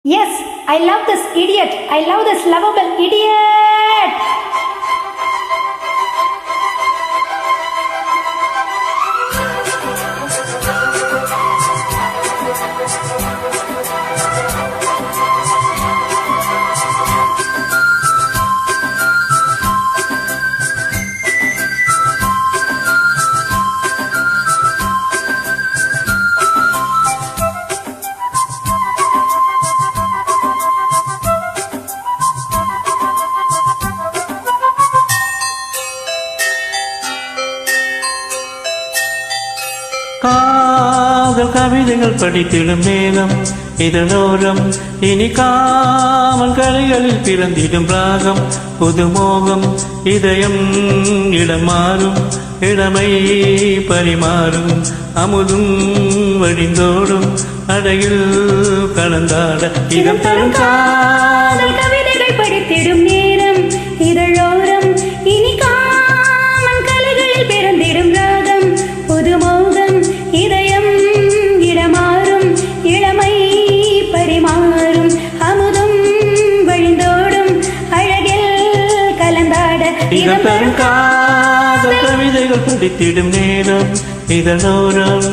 Yes, I love this idiot. I love this lovable idiot. காதல் கவிதைகள் படித்திடும் நேரம் இதழோரம் இனிக்காமல் கலைகளில் பிறந்திடும் ராகம் புதுமோகம் இதயம் இடம் மாறும் இளமை பரிமாறும் அமுதும் வழிந்தோடும் அடையில் கலந்தாட இதம் தரும் காதல் கவிதைகள் படித்திடும் நேரம் இதழோரம் இனிக்காமல் கலைகளில் பிறந்திடும் ராகம் புதுமோகம் இதயம் இடமாறும் இளமை பரிமாறும் அமுதும் வழிந்தோடும் அழகில் கலந்தாட இதம் தரும் காதல் கவிதைகள் படித்திடும் நேரம் இதழோரம்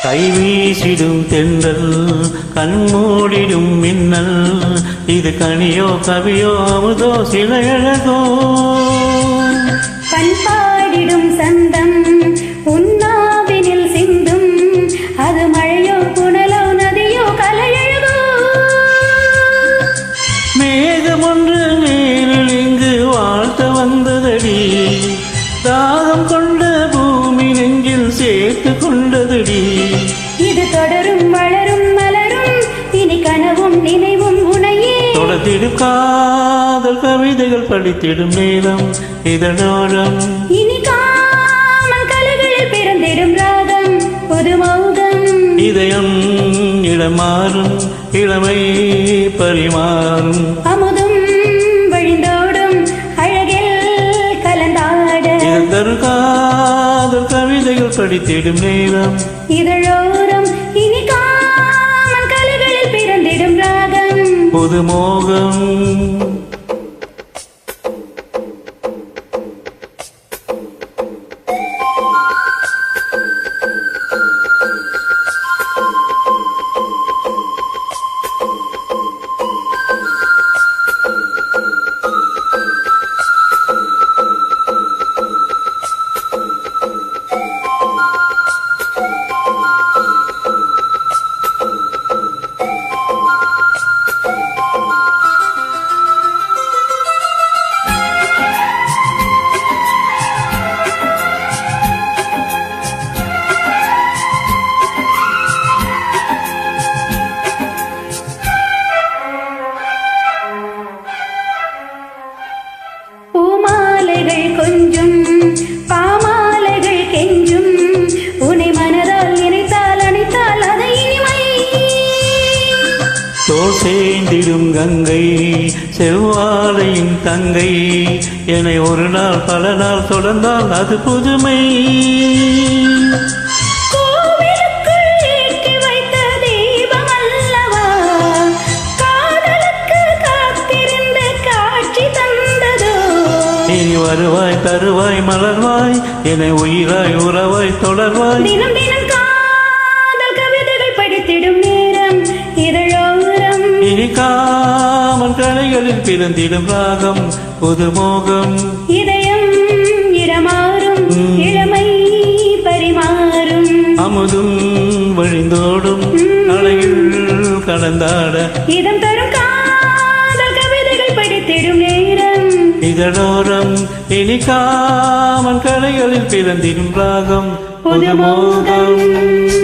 கைவீசிடும் தென்றல் கண்மூடிடும் மின்னல் இது கனியோ கவியோ அமுதோ சிலையழகோ பண்பாடிடும் சந்தம் உன்னாவினில் சிந்தும் அது மழையோ புனலோ நதியோ கலையழகோ மேகம் ஒன்று நேரில் இங்கு வாழ்த்த வந்ததடி தாகம் கொண்ட பூமி நெஞ்சில் சேர்த்து கொண்டதடி இது தொடரும் வளரும் மலரும் இனி கனவும் நினைவும் உனையே தொடர்ந்திடும் காதல் கவிதைகள் படித்திடும் நேரம் இதழோரம் இனி காமல் கலைகளில் பிறந்திடும் ராகம் புதுமோகம் இதயம் இடமாறும் இளமை பரிமாறும் அமுதும் வழிந்தோடும் அழகில் கலந்தாட இதழ் காதல் கவிதைகள் படித்திடும் நேரம் இதழோரம் இனி காமல் கலைகளில் பிறந்திடும் ராகம் புதுமோகம் பூமாலைகள் கொஞ்சும் பாமாலைகள் கெஞ்சும் உன்னை மனதால் நினைத்தால் அணைத்தால் அதை இனிமை தோல் சேர்ந்திடும் கங்கை செவ்வாழையின் தங்கை என்னை ஒரு நாள் பல நாள் தொடர்ந்தால் அது புதுமை கோவிலுக்குள் ஏற்றி வைத்த தீபம் அல்லவா காதலுக்கு காத்திருந்த காட்சி தந்ததோ இனி வருவாய் தருவாய் மலர்வாய் என்னை உயிராய் உறவாய் தொடர்வாய் தினம் தினம் காதல் கவிதைகள் படித்திடும் நேரம் இதழோரம் இனிக்காமல் கலைகளில் பிறந்திடும் ராகம் புதுமோகம் இதயம் இடமாறும் இளமை பரிமாறும் அமுதும் வழிந்தோடும் அலையில் கலந்தாட இதம் தரும் காதல் கவிதைகள் படித்திடும் நேரம் இதழோரம் இனிக்காமல் கலைகளில் பிறந்திடும் ராகம் புதுமோகம். புதுமோகம்